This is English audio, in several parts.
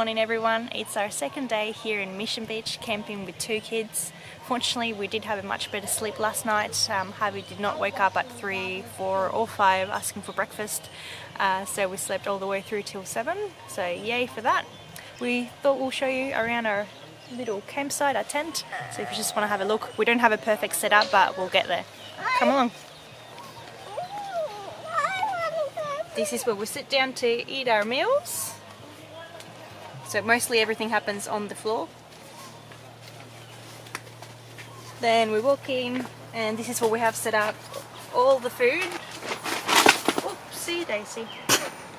morning everyone. It's our second day here in Mission Beach camping with 2 kids. Fortunately we did have a much better sleep last night. Javier did not wake up at 3, 4 or 5 asking for breakfast, so we slept all the way through till 7, so yay for that. We thought we'll show you around our little campsite, our tent, so if you just want to have a look. We don't have a perfect setup but we'll get there. Come along. This is where we sit down to eat our meals. So mostly everything happens on the floor. Then we walk in and this is what we have set up. All the food. Oopsie daisy.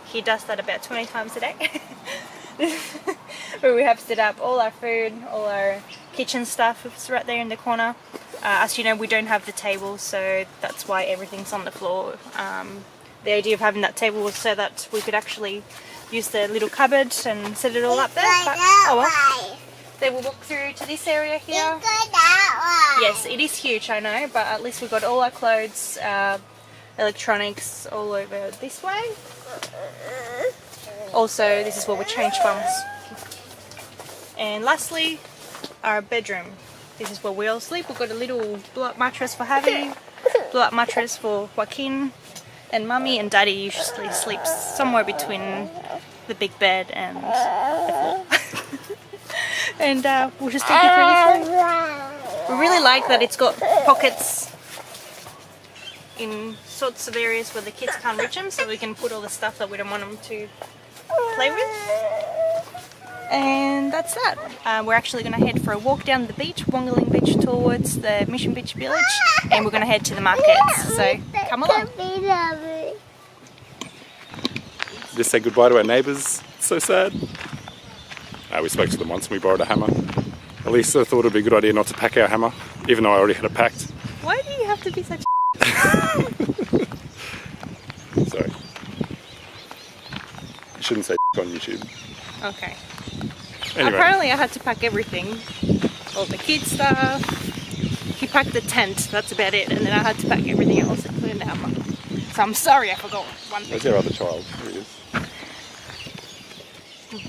He does that about 20 times a day. But we have set up all our food, all our kitchen stuff. It's right there in the corner. As you know, we don't have the table, so that's why everything's on the floor. The idea of having that table was so that we could actually use the little cupboard and set it all up there. But, oh well. Then we'll walk through to this area here. Yes, it is huge, I know, but at least we've got all our clothes, electronics all over this way. Also, this is where we change bums. And lastly, our bedroom. This is where we all sleep. We've got a little blow-up mattress for Javier, blow-up mattress for Joaquin, and Mummy and Daddy usually sleeps somewhere between the big bed and the floor. And we'll just take you through this way. We really like that it's got pockets in sorts of areas where the kids can't reach them, so we can put all the stuff that we don't want them to play with. And that's that. We're actually going to head for a walk down the beach, Wongaling Beach, towards the Mission Beach village, and we're going to head to the markets, so come along. Just say goodbye to our neighbours. It's so sad. We spoke to them once and we borrowed a hammer. Elisa thought it would be a good idea not to pack our hammer, even though I already had it packed. Why do you have to be such Sorry. You shouldn't say on YouTube. Okay. Anyway. Apparently I had to pack everything. All the kids stuff. He packed the tent, that's about it, and then I had to pack everything else including the hammer. So I'm sorry I forgot one thing. Where's our other child? Here he is.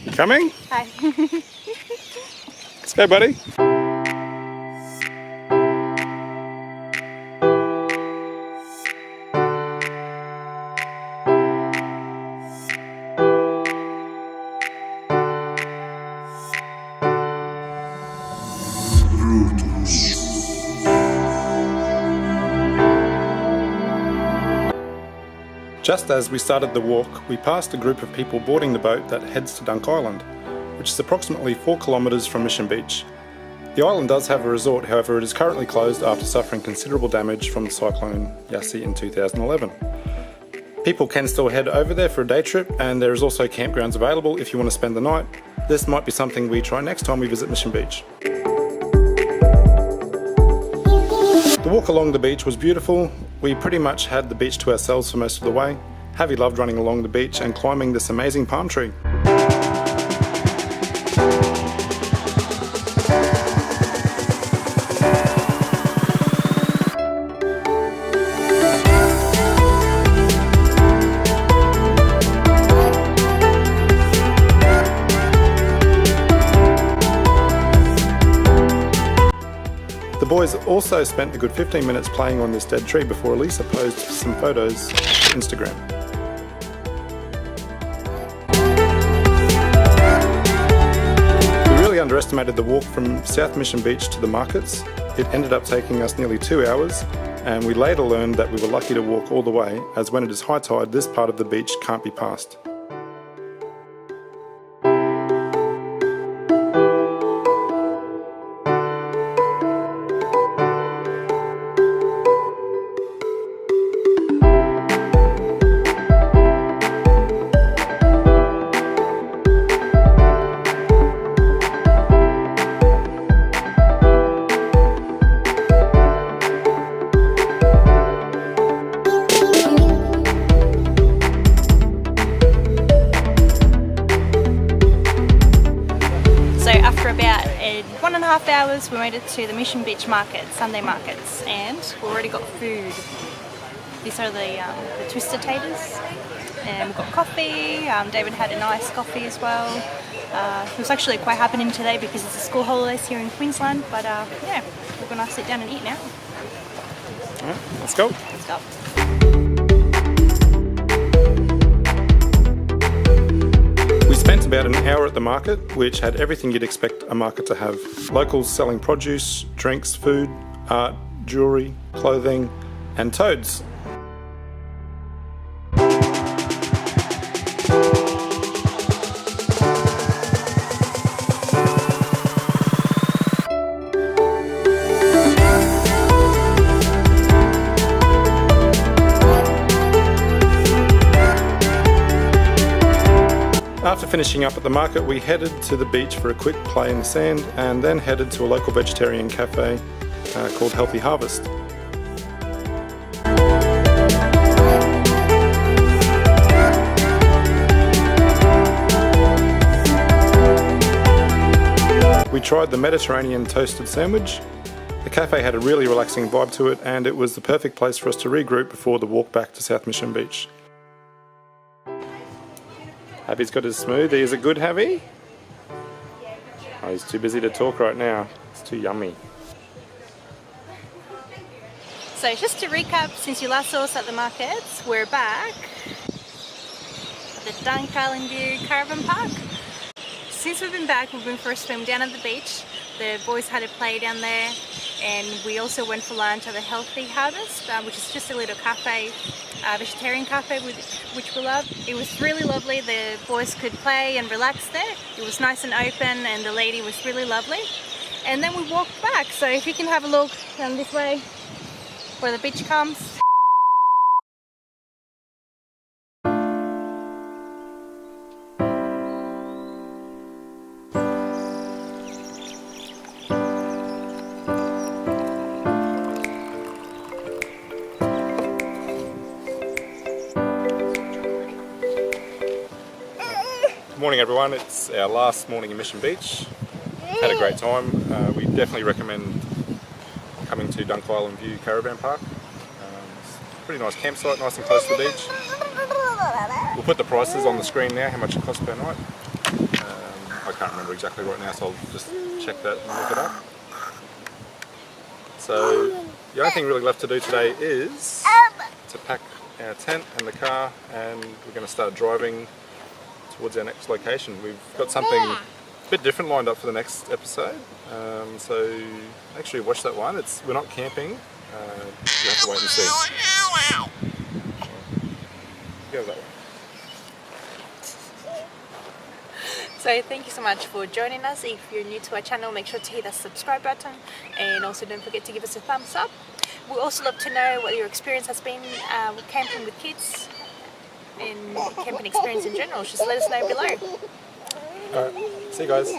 You coming? Hi. Let's go, buddy. Just as we started the walk, we passed a group of people boarding the boat that heads to Dunk Island, which is approximately 4 kilometres from Mission Beach. The island does have a resort, however it is currently closed after suffering considerable damage from the cyclone Yasi in 2011. People can still head over there for a day trip, and there is also campgrounds available if you want to spend the night. This might be something we try next time we visit Mission Beach. The walk along the beach was beautiful. We pretty much had the beach to ourselves for most of the way. Javi loved running along the beach and climbing this amazing palm tree. The boys also spent a good 15 minutes playing on this dead tree before Elisa posed some photos for Instagram. We really underestimated the walk from South Mission Beach to the markets. It ended up taking us nearly 2 hours, and we later learned that we were lucky to walk all the way, as when it is high tide, this part of the beach can't be passed. about 1.5 hours we made it to the Mission Beach market, Sunday markets, and we've already got food. These are the twisted taters, and we've got coffee. David had a nice coffee as well. It was actually quite happening today because it's the school holidays here in Queensland, but yeah, we're gonna sit down and eat now. Alright, let's go. Let's go. We spent about an hour at the market, which had everything you'd expect a market to have. Locals selling produce, drinks, food, art, jewellery, clothing, and toads. After finishing up at the market, we headed to the beach for a quick play in the sand and then headed to a local vegetarian cafe called Healthy Harvest. We tried the Mediterranean toasted sandwich. The cafe had a really relaxing vibe to it, and it was the perfect place for us to regroup before the walk back to South Mission Beach. Javi's got his smoothie. Is it good, Javi? Oh, he's too busy to talk right now. It's too yummy. So just to recap, since you last saw us at the markets, we're back at the Island View Caravan Park. Since we've been back, we've been for a swim down at the beach. The boys had a play down there, and we also went for lunch at the Healthy Harvest, which is just a little cafe, vegetarian cafe, which we love. It was really lovely. The boys could play and relax there. It was nice and open, and the lady was really lovely. And then we walked back. So if you can have a look down this way where the beach comes. Good morning everyone, it's our last morning in Mission Beach. Had a great time. We definitely recommend coming to Island View Caravan Park. It's a pretty nice campsite, nice and close to the beach. We'll put the prices on the screen now, how much it costs per night. I can't remember exactly right now, so I'll just check that and look it up. So the only thing really left to do today is to pack our tent and the car, and we're going to start driving towards our next location. We've got something a bit different lined up for the next episode, so make sure you watch that one. We're not camping, you have to wait and see. Go that way. So thank you so much for joining us. If you're new to our channel, make sure to hit that subscribe button, and also don't forget to give us a thumbs up. We'd also love to know what your experience has been with camping with kids and camping experience in general. Just let us know below. Alright, see you guys.